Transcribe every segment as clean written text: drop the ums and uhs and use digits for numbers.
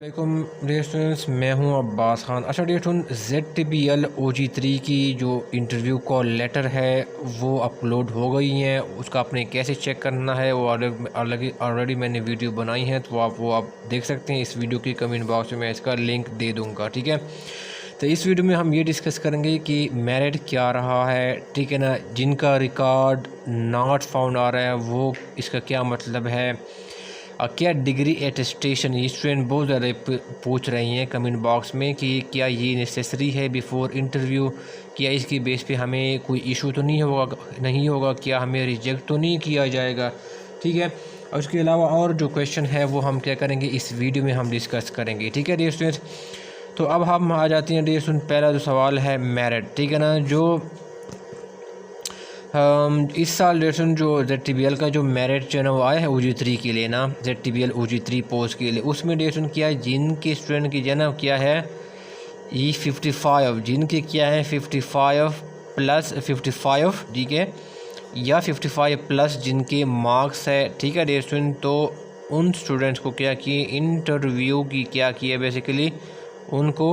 वालेकुम dear students, मैं हूं अब्बास खान। अच्छा डियर स्टूडेंट, ZTBL OG3 की जो इंटरव्यू कॉल लेटर है वो अपलोड हो गई हैं। उसका आपने कैसे चेक करना है वो ऑलरेडी मैंने वीडियो बनाई है, तो वो आप देख सकते हैं। इस वीडियो की कमेंट बॉक्स में मैं इसका लिंक दे दूँगा, ठीक है। तो इस वीडियो में हम ये डिस्कस करेंगे कि मेरिट क्या रहा है, ठीक है ना। जिनका रिकॉर्ड नॉट फाउंड आ रहा है वो इसका क्या मतलब है। क्या डिग्री एटेस्टेशन, ये स्टूडेंट बहुत ज़्यादा पूछ रही हैं कमेंट बॉक्स में कि क्या ये नेसेसरी है बिफ़ोर इंटरव्यू, क्या इसकी बेस पे हमें कोई इशू तो नहीं होगा, क्या हमें रिजेक्ट तो नहीं किया जाएगा, ठीक है। और उसके अलावा और जो क्वेश्चन है वो हम क्या करेंगे, इस वीडियो में हम डिस्कस करेंगे, ठीक है डियर स्टूडेंट्स। तो अब हम आ जाते हैं डियर स्टूडेंट, पहला जो सवाल है मेरिट, ठीक है ना। जो इस साल रेशन जो ZTBL का जो मेरिट जो है ना वो आया है OG3 के लिए ना, ZTBL OG3 पोस्ट के लिए, उसमें रेशन क्या है, जिनके स्टूडेंट की जो है ना क्या है E55, जिनके क्या है 55 प्लस 55, ठीक है, या 55 प्लस जिनके मार्क्स है, ठीक है डियर स्टूडेंट। तो उन स्टूडेंट्स को क्या किए, इंटरव्यू की क्या किया, बेसिकली उनको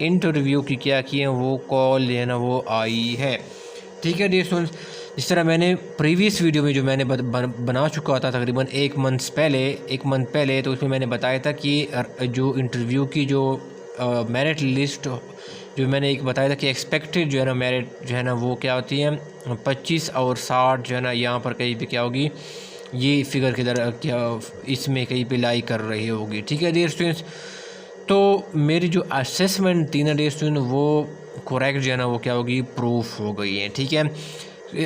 इंटरव्यू की क्या किए, वो कॉल जो है ना वो आई है, ठीक है डियर स्टूडेंट्स। जिस तरह मैंने प्रीवियस वीडियो में जो मैंने बना चुका था तकरीबन एक मंथ पहले, तो उसमें मैंने बताया था कि जो इंटरव्यू की जो मेरिट लिस्ट जो मैंने एक बताया था कि एक्सपेक्टेड जो है ना मेरिट जो है ना वो क्या होती है 25 और 60 जो है ना, यहाँ पर कहीं पे क्या होगी, ये फिगर की तरह क्या इसमें कहीं पे लाई कर रही होगी, ठीक है डियर स्टूडेंट्स। तो मेरी जो असेसमेंट थी ना डियर स्टूडेंट, वो करेक्ट जो है ना वो क्या होगी, प्रूफ हो गई है, ठीक है।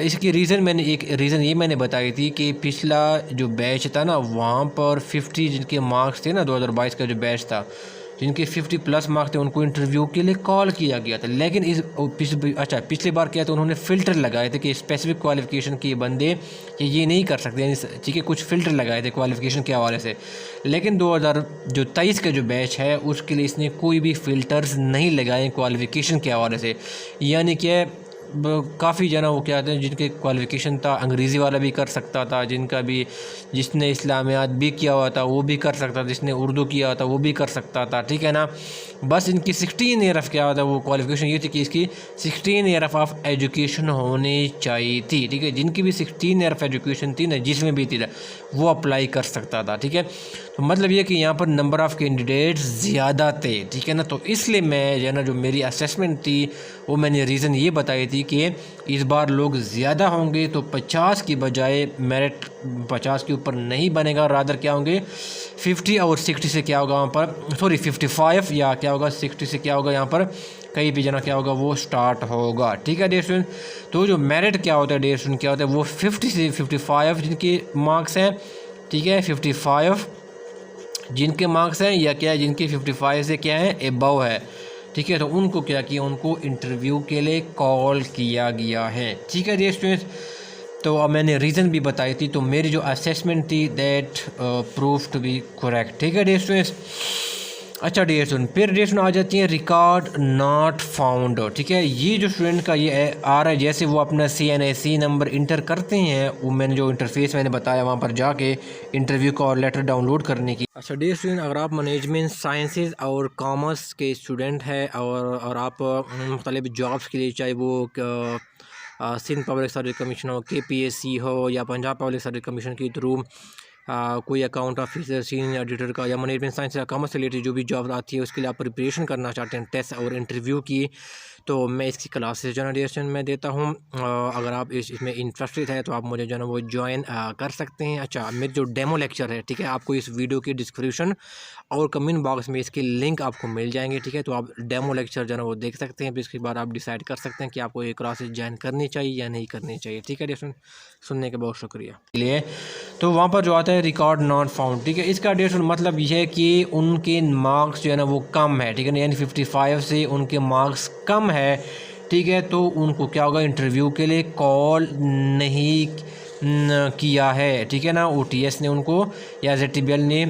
इसकी रीज़न ये मैंने बताई थी कि पिछला जो बैच था ना, वहाँ पर 50 जिनके मार्क्स थे ना, 2022 का जो बैच था, जिनके 50 प्लस मार्क्स थे, उनको इंटरव्यू के लिए कॉल किया गया था। लेकिन पिछली बार क्या था, उन्होंने फ़िल्टर लगाए थे कि स्पेसिफिक क्वालिफ़िकेशन के बंदे ये नहीं कर सकते, यानी ठीक है, कुछ फ़िल्टर लगाए थे क्वालिफ़िकेशन के हवाले से। लेकिन 2023 का जो बैच है उसके लिए इसने कोई भी फ़िल्टर्स नहीं लगाए क्वालिफ़िकेशन के हवाले से, यानी कि काफ़ी जना वो क्या कहते हैं, जिनके क्वालिफ़िकेशन था, अंग्रेज़ी वाला भी कर सकता था, जिसने इस्लामियात भी किया हुआ था वो भी कर सकता था, जिसने उर्दू किया हुआ था वो भी कर सकता था, ठीक है ना। बस इनकी 16 ईयर ऑफ क्या होता है, वो क्वालिफ़िकेशन ये थी कि इसकी 16 ईयर ऑफ एजुकेशन होनी चाहिए थी, ठीक है। जिनकी भी 16 ईयर ऑफ एजुकेशन थी ना, जिसमें भी थी वो अप्लाई कर सकता था, ठीक है। तो मतलब ये कि यहाँ पर नंबर ऑफ़ कैंडिडेट्स ज़्यादा थे, ठीक है ना। तो इसलिए मैं जो है ना, जो मेरी असेसमेंट थी वो मैंने रीज़न ये बताई थी कि इस बार लोग ज़्यादा होंगे, तो 50 की बजाय मेरिट 50 के ऊपर नहीं बनेगा, रादर क्या होंगे 50 और 60 से क्या होगा वहाँ पर, सॉरी 55 या क्या होगा 60 से क्या होगा यहाँ पर कहीं भी जना क्या होगा वो स्टार्ट होगा, ठीक है डियर स्टूडेंट। तो जो मेरिट क्या होता है डियर स्टूडेंट, क्या होता है वो 50 से 55 जिनके मार्क्स हैं, ठीक है, 55 जिनके मार्क्स हैं या क्या है, जिनके 55 से क्या है एबव है, ठीक है। तो उनको क्या किया, उनको इंटरव्यू के लिए कॉल किया गया है, ठीक है डियर स्टूडेंट्स। तो अब मैंने रीज़न भी बताई थी, तो मेरी जो असेसमेंट थी that proof to be correct, ठीक है डियर स्टूडेंट्स। अच्छा डियर स्टूडेंट, फिर डियर स्टूडेंट आ जाती है रिकॉर्ड नॉट फाउंड, ठीक है। ये जो स्टूडेंट का ये आ रहा है, जैसे वो अपना CNAC नंबर इंटर करते हैं, वो मैंने जो इंटरफेस मैंने बताया वहाँ पर जाके इंटरव्यू का और लेटर डाउनलोड करने की। अच्छा डियर स्टूडेंट, अगर आप मैनेजमेंट साइंसेज और कॉमर्स के स्टूडेंट हैं और आप मुख्तलिफ जॉब्स के लिए, चाहे वो सिंध पब्लिक सर्विस कमीशन हो, KPSC हो, या पंजाब पब्लिक सर्विस कमीशन के थ्रू कोई अकाउंट ऑफिसर, सीनियर एडिटर का, या मैनेजमेंट साइंस या कॉमर्स से रिलेटेड जो भी जॉब आती है उसके लिए आप प्रिपरेशन करना चाहते हैं टेस्ट और इंटरव्यू की, तो मैं इसकी क्लासेस जो है डिस्टेंस में देता हूँ। अगर आप इसमें इंटरेस्टेड है तो आप मुझे जो है वो ज्वाइन कर सकते हैं। अच्छा, मेरे जो डेमो लेक्चर है, ठीक है, आपको इस वीडियो की डिस्क्रिप्शन और कमेंट बॉक्स में इसकी लिंक आपको मिल जाएंगे, ठीक है। तो आप डेमो लेक्चर जो है वो देख सकते हैं, फिर इसके बाद आप डिसाइड कर सकते हैं कि आपको ये क्लासेस ज्वाइन करनी चाहिए या नहीं करनी चाहिए, ठीक है डिस्टेंस। सुनने का बहुत शुक्रिया। लिए तो वहाँ पर जो आता है रिकॉर्ड नॉट फाउंड, ठीक है, इसका डिस्टेंस मतलब यह है कि उनके मार्क्स जो है ना वो कम है, ठीक है, यानी 55 से उनके मार्क्स कम है, ठीक है। तो उनको क्या होगा, इंटरव्यू के लिए कॉल नहीं किया है, ठीक है ना। OTS ने उनको या ZTBL ने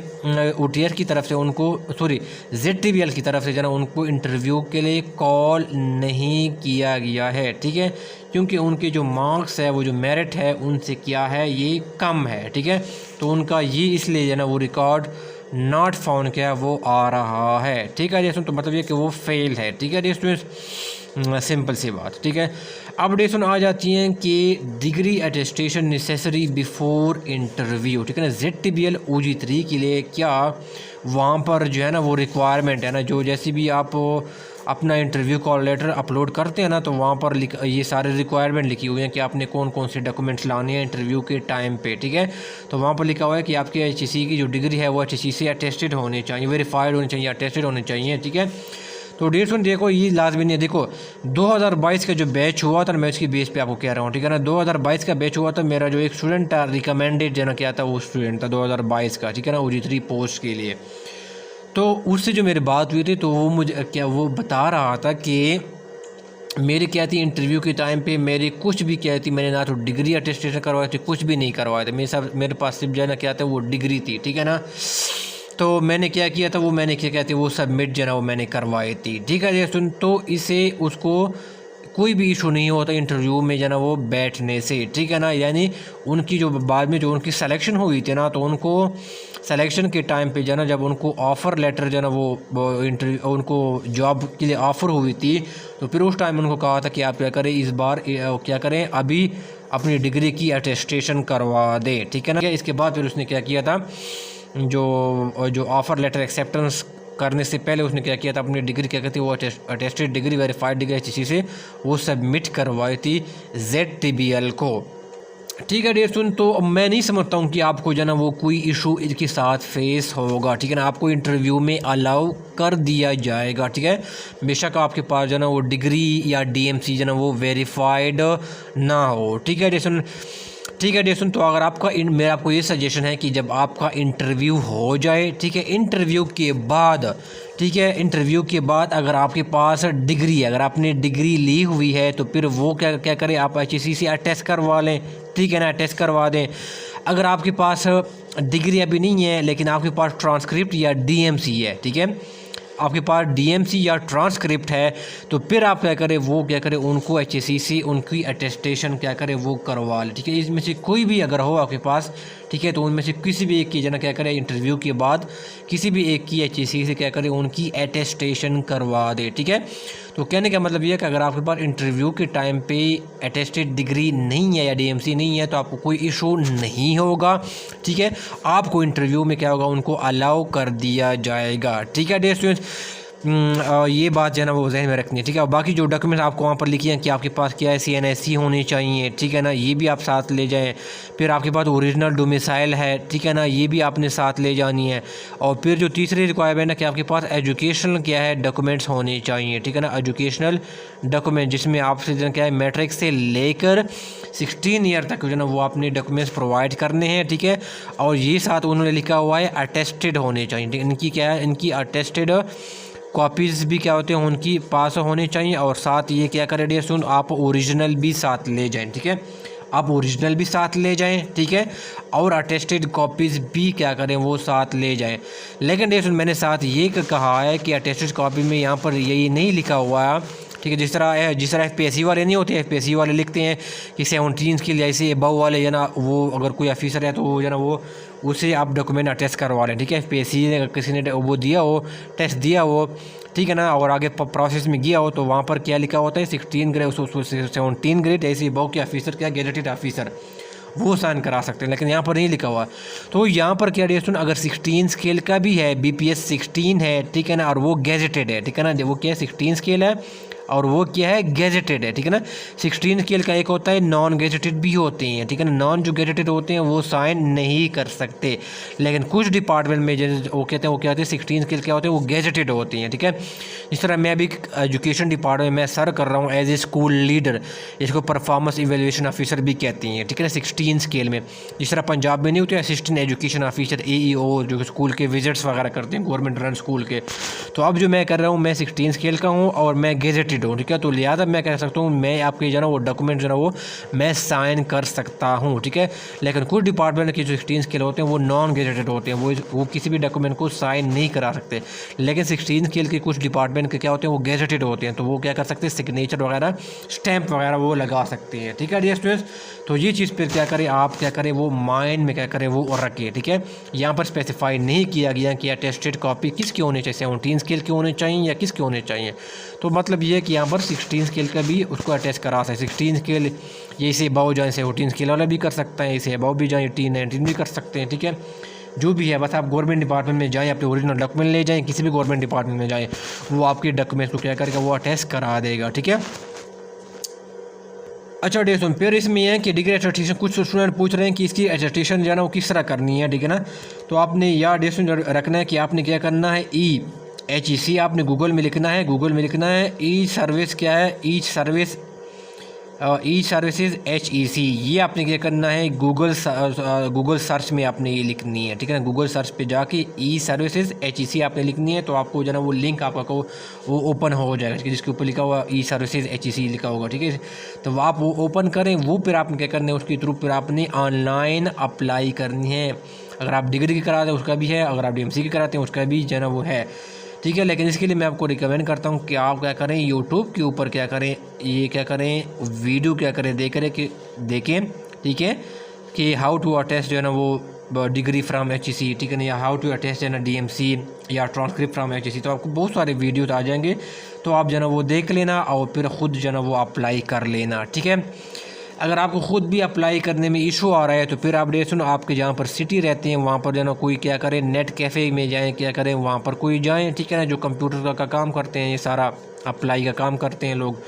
OTS की तरफ से उनको, सॉरी ZTBL की तरफ से जो है उनको इंटरव्यू के लिए कॉल नहीं किया गया है, ठीक है, क्योंकि उनके जो मार्क्स है, वो जो मेरिट है उनसे क्या है, ये कम है, ठीक है। तो उनका ये इसलिए जो है ना वो रिकॉर्ड नॉट फाउंड क्या वो आ रहा है। ठीक है डियर, तो मतलब ये कि वो फेल है। ठीक है डियर, सिंपल सी बात। ठीक है, अब डियर आ जाती हैं कि degree attestation necessary before interview. ठीक है ना, ZTBL OG3 के लिए क्या वहाँ पर जो है ना वो रिक्वायरमेंट है ना, जो जैसे भी आप अपना इंटरव्यू कॉल लेटर अपलोड करते हैं ना, तो वहाँ पर ये सारे रिक्वायरमेंट लिखी हुई हैं कि आपने कौन कौन से डॉक्यूमेंट्स लाने हैं इंटरव्यू के टाइम पे। ठीक है, तो वहाँ पर लिखा हुआ है कि आपके HEC की जो डिग्री है वो HEC से अटेस्टेड होनी चाहिए, वेरीफाइड होनी चाहिए, अटेस्टेड होनी चाहिए। ठीक है, तो डियर स्टूडेंट देखो ये लाजमी नहीं है। देखो 2022 का जो बैच हुआ था, मैं उसकी बेस पे आपको कह रहा हूँ। ठीक है ना, 2022 का बैच हुआ था, मेरा जो एक स्टूडेंट था रिकमेंडेड जो ना क्या था, वो स्टूडेंट था 2022 का। ठीक है ना, OG3 पोस्ट के लिए। तो उससे जो मेरी बात हुई थी, तो वो मुझे क्या वो बता रहा था कि मेरी क्या थी इंटरव्यू के टाइम पे मेरी कुछ भी क्या थी, मैंने ना तो डिग्री अटेस्टेशन करवाई थी, कुछ भी नहीं करवाया था। मेरे पास सिर्फ जो है ना क्या था वो डिग्री थी। ठीक है ना, तो मैंने क्या किया था, वो मैंने क्या कहते वो सबमिट जो है ना वो मैंने करवाई थी। ठीक है सुन, तो इसे उसको कोई भी इशू नहीं होता इंटरव्यू में जो है ना वो बैठने से। ठीक है ना, यानी उनकी जो बाद में जो उनकी सिलेक्शन हुई थी ना, तो उनको सिलेक्शन के टाइम पे जो है ना जब उनको ऑफ़र लेटर जो है ना वो इंटरव्यू उनको जॉब के लिए ऑफ़र हुई थी, तो फिर उस टाइम उनको कहा था कि आप क्या करें, इस बार क्या करें, अभी अपनी डिग्री की अटेस्टेशन करवा दें। ठीक है ना, इसके बाद फिर उसने क्या किया था, जो ऑफ़र लेटर एक्सेप्टेंस करने से पहले उसने क्या किया था, अपनी डिग्री क्या कहती है वो attested degree, verified degree HEC से वो सबमिट करवाई थी ZTBL को। ठीक है डियर स्टूडेंट, तो मैं नहीं समझता हूँ कि आपको जो है ना वो कोई इशू इसके साथ फेस होगा। ठीक है ना, आपको इंटरव्यू में अलाउ कर दिया जाएगा। ठीक है, बेशक आपके पास जो है ना वो डिग्री या DMC जो है ना वो वेरीफाइड ना हो। ठीक है डियर स्टूडेंट, ठीक है डियर, तो अगर आपका मेरा आपको ये सजेशन है कि जब आपका इंटरव्यू हो जाए, ठीक है, इंटरव्यू के बाद, ठीक है, इंटरव्यू के बाद अगर आपके पास डिग्री है, अगर आपने डिग्री ली हुई है, तो फिर वो क्या क्या करें, आप HEC से अटेस्ट करवा लें। ठीक है ना, अटेस्ट करवा दें। अगर आपके पास डिग्री अभी नहीं है लेकिन आपके पास ट्रांसक्रिप्ट या DMC है, ठीक है, आपके पास DMC या ट्रांसक्रिप्ट है, तो फिर आप क्या करें, वो क्या करें, उनको HEC से उनकी अटेस्टेशन क्या करें वो करवा लें। ठीक है, इसमें से कोई भी अगर हो आपके पास, ठीक है, तो उनमें से किसी भी एक की जना क्या करें, इंटरव्यू के बाद किसी भी एक की HEC से क्या करें उनकी अटेस्टेशन करवा दे। ठीक है, तो कहने का मतलब ये है कि अगर आपके पास इंटरव्यू के टाइम पे अटेस्टेड डिग्री नहीं है या DMC नहीं है, तो आपको कोई इशू नहीं होगा। ठीक है, आपको इंटरव्यू में क्या होगा, उनको अलाउ कर दिया जाएगा। ठीक है डियर स्टूडेंट्स, ये बात जो है ना वो जहन में रखनी है। ठीक है, और बाकी जो डॉक्यूमेंट आपको वहाँ पर लिखी हैं कि आपके पास क्या है, CNSC होनी चाहिए। ठीक है ना, ये भी आप साथ ले जाएं। फिर आपके पास ओरिजिनल डोमिसाइल है, ठीक है ना, ये भी आपने साथ ले जानी है। और फिर जो तीसरी रिक्वायरमेंट है कि आपके पास एजुकेशनल क्या है डॉक्यूमेंट्स होने चाहिए। ठीक है ना, एजुकेशनल डॉक्यूमेंट जिसमें आपसे जो क्या है मैट्रिक से लेकर 16 ईयर तक जो है ना वो अपने डॉक्यूमेंट्स प्रोवाइड करने हैं। ठीक है, और ये साथ उन्होंने लिखा हुआ है अटेस्टेड होने चाहिए। इनकी क्या है, इनकी अटेस्टेड कॉपीज़ भी क्या होते हैं उनकी पास होने चाहिए। और साथ ये क्या करें डियर स्टूडेंट, आप ओरिजिनल भी साथ ले जाएं। ठीक है, आप ओरिजिनल भी साथ ले जाएं। ठीक है, और अटेस्टेड कॉपीज़ भी क्या करें वो साथ ले जाएं। लेकिन डियर स्टूडेंट मैंने साथ ये कहा है कि अटेस्टेड कॉपी में यहाँ पर यही नहीं लिखा हुआ है। ठीक है, जिस तरह FPSC वाले नहीं होते, FPSC वाले लिखते हैं कि 17 के लिए ऐसे अबव वाले है ना, वो अगर कोई ऑफिसर है तो वो जो ना वो उसे आप डॉक्यूमेंट अटेस्ट करवा लें। ठीक है, FPSC ने किसी ने वो दिया हो, टेस्ट दिया हो, ठीक है ना, और आगे प्रोसेस में गया हो, तो वहाँ पर क्या लिखा होता है 16 ग्रेड 17 ग्रेड ऐसे अबव के ऑफिसर क्या गेजेटेड ऑफिसर वो साइन करा सकते हैं। लेकिन यहाँ पर नहीं लिखा हुआ। तो यहाँ पर क्या डियर स्टूडेंट, अगर 16 स्केल का भी है, BPS 16 है, ठीक है ना, और वो गेजेटेड है, ठीक है ना, वो क्या है 16 स्केल है और वो क्या है गेजेटेड है। ठीक है ना, 16 स्केल का एक होता है नॉन गेजेटेड भी होते हैं। ठीक है ना, नॉन जो गेजेटेड होते हैं वो साइन नहीं कर सकते। लेकिन कुछ डिपार्टमेंट में जैसे वो कहते हैं वो क्या होते हैं 16 स्केल क्या होते हैं वो गेजेटेड होते हैं। ठीक है, जिस तरह मैं अभी एजुकेशन डिपार्टमेंट में सर कर रहा हूँ एज ए स्कूल लीडर, इसको परफॉर्मेंस इवेल्यूएशन ऑफिसर भी कहते हैं। ठीक है ना, 16 स्केल में, जिस तरह पंजाब में नहीं होते असिस्टेंट एजुकेशन ऑफिसर AEO जो स्कूल के विजिट्स वगैरह करते हैं गवर्नमेंट रन स्कूल के। तो अब जो मैं कर रहा हूँ मैं 16 स्केल का हूँ और मैं गेजेटेड गेजेटेड हूँ, ठीक है। तो लिहाजा मैं कह सकता हूँ मैं आपके जो है ना वो डॉक्यूमेंट जो है ना वो मैं साइन कर सकता हूँ, ठीक है। लेकिन कुछ डिपार्टमेंट के जो 16 स्केल होते हैं वो नॉन गेजेटेड होते हैं, वो किसी भी डॉक्यूमेंट को साइन नहीं करा सकते। लेकिन 16 स्केल के कुछ डिपार्टमेंट के क्या होते हैं वो गेजेटेड होते हैं, तो वो क्या कर सकते हैं सिग्नेचर वगैरह स्टैंप वगैरह वो लगा सकते हैं, ठीक है डियर स्टूडेंट्स। तो ये चीज़ फिर क्या करें आप क्या करें वो माइंड में क्या करें वो रखिए, ठीक है। यहाँ पर स्पेसिफाई नहीं किया गया कि अटेस्टेड कॉपी किसके होने चाहिए, 17 स्केल के होने चाहिए या किसके होने चाहिए। तो मतलब ये है कि यहाँ पर 16 स्केल का भी उसको अटैच करा सकते हैं। 16 स्केल ये इसे अबाउ जाए 17 स्केल वाला भी कर सकते हैं, इसे अबाउ भी जाए 18 19 भी कर सकते हैं, ठीक है। जो भी है बस आप गवर्नमेंट डिपार्टमेंट में जाएँ, अपने ओरिजिनल डॉक्यूमेंट ले जाएँ, किसी भी गवर्नमेंट डिपार्टमेंट में जाएँ, वो आपके डॉक्यूमेंट्स को क्या करेगा वो अटैच करा देगा, ठीक है। अच्छा डियर स्टूडेंट फिर इसमें है कि डिग्री अटेस्टेशन कुछ स्टूडेंट पूछ रहे हैं कि इसकी अटेस्टेशन जो है ना वो किस तरह करनी है, ठीक है ना। तो आपने यह डियर स्टूडेंट रखना है कि आपने क्या करना है EHEC आपने गूगल में लिखना है, गूगल में लिखना है ई सर्विस क्या है ई सर्विसेज HEC, ये आपने क्या करना है गूगल सर्च में आपने ये लिखनी है, ठीक है ना। गूगल सर्च पे जाके ई सर्विसेज HEC आपने लिखनी है, तो आपको जो है ना वो लिंक आपका को वो ओपन हो जाएगा, जिसके ऊपर लिखा हुआ ई सर्विसेज HEC लिखा होगा, ठीक है। तो आप वो ओपन करें, वो फिर आपने क्या करना है उसके थ्रू फिर आपने ऑनलाइन अप्लाई करनी है। अगर आप डिग्री की कराते हैं उसका भी है, अगर आप DMC की कराते हैं उसका भी जो है ना वो है, ठीक है। लेकिन इसके लिए मैं आपको रिकमेंड करता हूँ कि आप क्या करें यूट्यूब के ऊपर क्या करें ये क्या करें वीडियो क्या करें देखें, ठीक है, कि हाउ टू अटेस्ट जो है ना वो डिग्री फ्राम HEC, ठीक है ना, या हाउ टू अटेस्ट जो है ना DMC या ट्रांसक्रिप्ट फ्राम HEC। तो आपको बहुत सारे वीडियो आ जाएंगे, तो आप जो है ना वो देख लेना और फिर ख़ुद जो है ना वो अप्लाई कर लेना, ठीक है। अगर आपको ख़ुद भी अप्लाई करने में इशू आ रहा है तो फिर आप सुनो आपके जहाँ पर सिटी रहते हैं वहाँ पर जो है ना कोई क्या करें नेट कैफ़े में जाएं, क्या करें वहाँ पर कोई जाएं, ठीक है ना, जो कंप्यूटर का काम करते हैं, ये सारा अप्लाई का काम करते हैं लोग।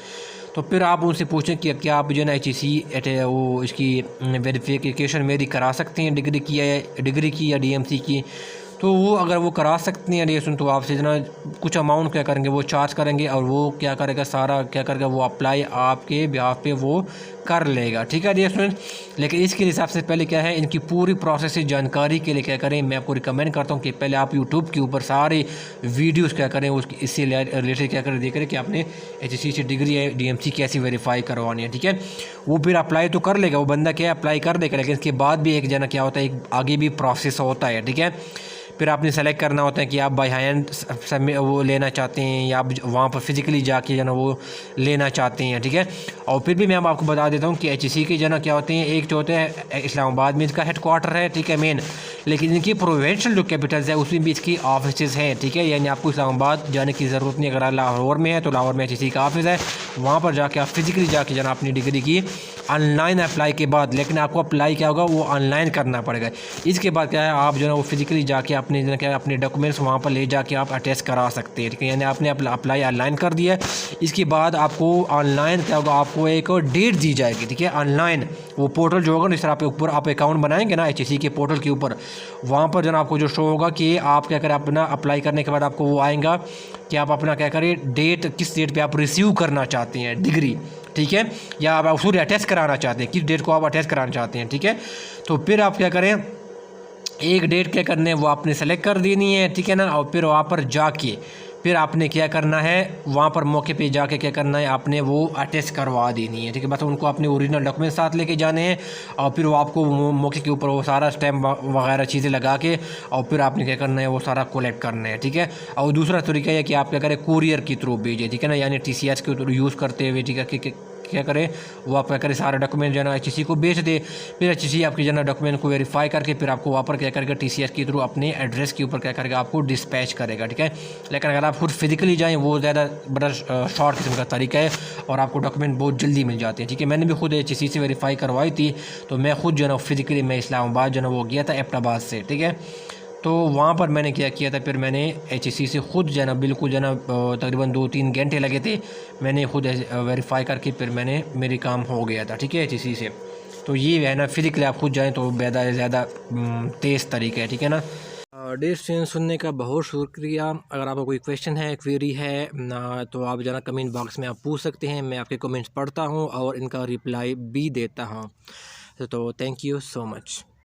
तो फिर आप उनसे पूछें कि क्या आप जो है ना HEC वो इसकी वेरिफिकेशन मेरी करा सकते हैं डिग्री की या DMC की। तो वो अगर वो करा सकते हैं रिएक्शन तो आपसे जो ना कुछ अमाउंट क्या करेंगे वो चार्ज करेंगे, और वो क्या करेगा सारा क्या करेगा वो अप्लाई आपके बिहाफ पे वो कर लेगा, ठीक है रिएक्शन। लेकिन इसके हिसाब से पहले क्या है इनकी पूरी प्रोसेस की जानकारी के लिए क्या करें मैं आपको रिकमेंड करता हूँ कि पहले आप यूट्यूब के ऊपर सारे वीडियोज़ क्या करें उसकी इससे रिलेटेड क्या करें देख रहे कि आपने HEC से डिग्री है DMC कैसी वेरीफाई करवानी है, ठीक है। वो फिर अप्लाई तो कर लेगा वो बंदा क्या अप्लाई कर देगा, लेकिन इसके बाद भी एक जना क्या होता है एक आगे भी प्रोसेस होता है, ठीक है। फिर आपने सेलेक्ट करना होता है कि आप बाई हैंड वो लेना चाहते हैं या आप वहाँ पर फिज़िकली जाके जो ना वो लेना चाहते हैं, ठीक है। और फिर भी मैं आपको बता देता हूँ कि HEC के जो ना क्या होते हैं एक जो होते हैं इस्लामाबाद में इसका हेडक्वार्टर है, ठीक है मेन, लेकिन इनकी प्रोविंशियल जो कैपिटल्स है उसमें भी इसकी ऑफिस हैं, ठीक है। यानी आपको इस्लामाबाद जाने की ज़रूरत नहीं, अगर लाहौर में है तो लाहौर में HEC का ऑफिस है, वहाँ पर जाके आप फिज़िकली जाके जो ना अपनी डिग्री की ऑनलाइन अप्लाई के बाद, लेकिन आपको अप्लाई क्या होगा वो ऑनलाइन करना पड़ेगा। इसके बाद क्या है आप जो है वो फिज़िकली जाके अपने जो क्या अपने डॉक्यूमेंट्स वहाँ पर ले जाके आप अटैच करा सकते हैं, ठीक है। यानी आपने अप्लाई ऑनलाइन कर दिया है, इसके बाद आपको ऑनलाइन क्या होगा आपको एक डेट दी जाएगी, ठीक है। ऑनलाइन वो पोर्टल जो होगा ना, इस तरह ऊपर आप अकाउंट बनाएंगे ना HEC के पोर्टल के ऊपर, वहाँ पर जो ना आपको जो शो होगा कि आप क्या करें अपना अप्लाई करने के बाद आपको वो आएगा कि आप अपना क्या करें डेट किस डेट पे आप रिसीव करना चाहते हैं डिग्री, ठीक है, या आप उसको अटैच कराना चाहते हैं, किस डेट को आप अटैच कराना चाहते हैं, ठीक है। तो फिर आप क्या करें एक डेट क्या करने वो आपने सेलेक्ट कर देनी है, ठीक है ना। और फिर वहाँ पर जाके फिर आपने क्या करना है वहाँ पर मौके पे जाके क्या करना है आपने वो अटैच करवा देनी है, ठीक है। बस उनको अपने ओरिजिनल डॉक्यूमेंट साथ लेके जाने हैं और फिर वो आपको मौके के ऊपर वो सारा स्टैम्प वगैरह चीज़ें लगा के और फिर आपने क्या करना है वो सारा कलेक्ट करना है, ठीक है। और दूसरा तरीका है कि आप क्या करें कुरियर के थ्रू भेजें, ठीक है ना, यानी TCS के थ्रू यूज़ करते हुए, ठीक है, क्या करें वो आप क्या करें सारा डॉक्यूमेंट जो है ना HEC को बेच दे, फिर HEC आपके जो है ना डॉक्यूमेंट को वेरीफाई करके फिर आपको वहाँ पर क्या करेगा TCS के थ्रू अपने एड्रेस के ऊपर क्या करेगा आपको डिस्पैच करेगा, ठीक है। लेकिन अगर आप खुद फिजिकली जाएँ वो ज़्यादा बड़ा शॉर्ट किस्म का तरीका है और आपको डॉक्यूमेंट बहुत जल्दी मिल जाते हैं, ठीक है। मैंने भी खुद HEC से वेरीफाई करवाई थी, तो मैं खुद जो है ना फिजिकली मैं इस्लामाबाद जो है ना वो गया था एबटाबाद से, ठीक है। तो वहाँ पर मैंने क्या किया था फिर मैंने HEC से ख़ुद जो है ना बिल्कुल जो है ना तकरीबन 2-3 घंटे लगे थे, मैंने खुद वेरीफाई करके फिर मैंने मेरी काम हो गया था, ठीक है HEC से। तो ये है ना फिजिकली आप खुद जाएँ तो ज़्यादा तेज़ तरीका है, ठीक है ना। डियर स्टूडेंट्स सुनने का बहुत शुक्रिया। अगर आपका कोई क्वेश्चन है क्वेरी है ना तो आप ज़रा कमेंट बॉक्स में आप पूछ सकते हैं, मैं आपके कमेंट्स पढ़ता हूँ और इनका रिप्लाई भी देता हूँ। तो थैंक यू सो मच।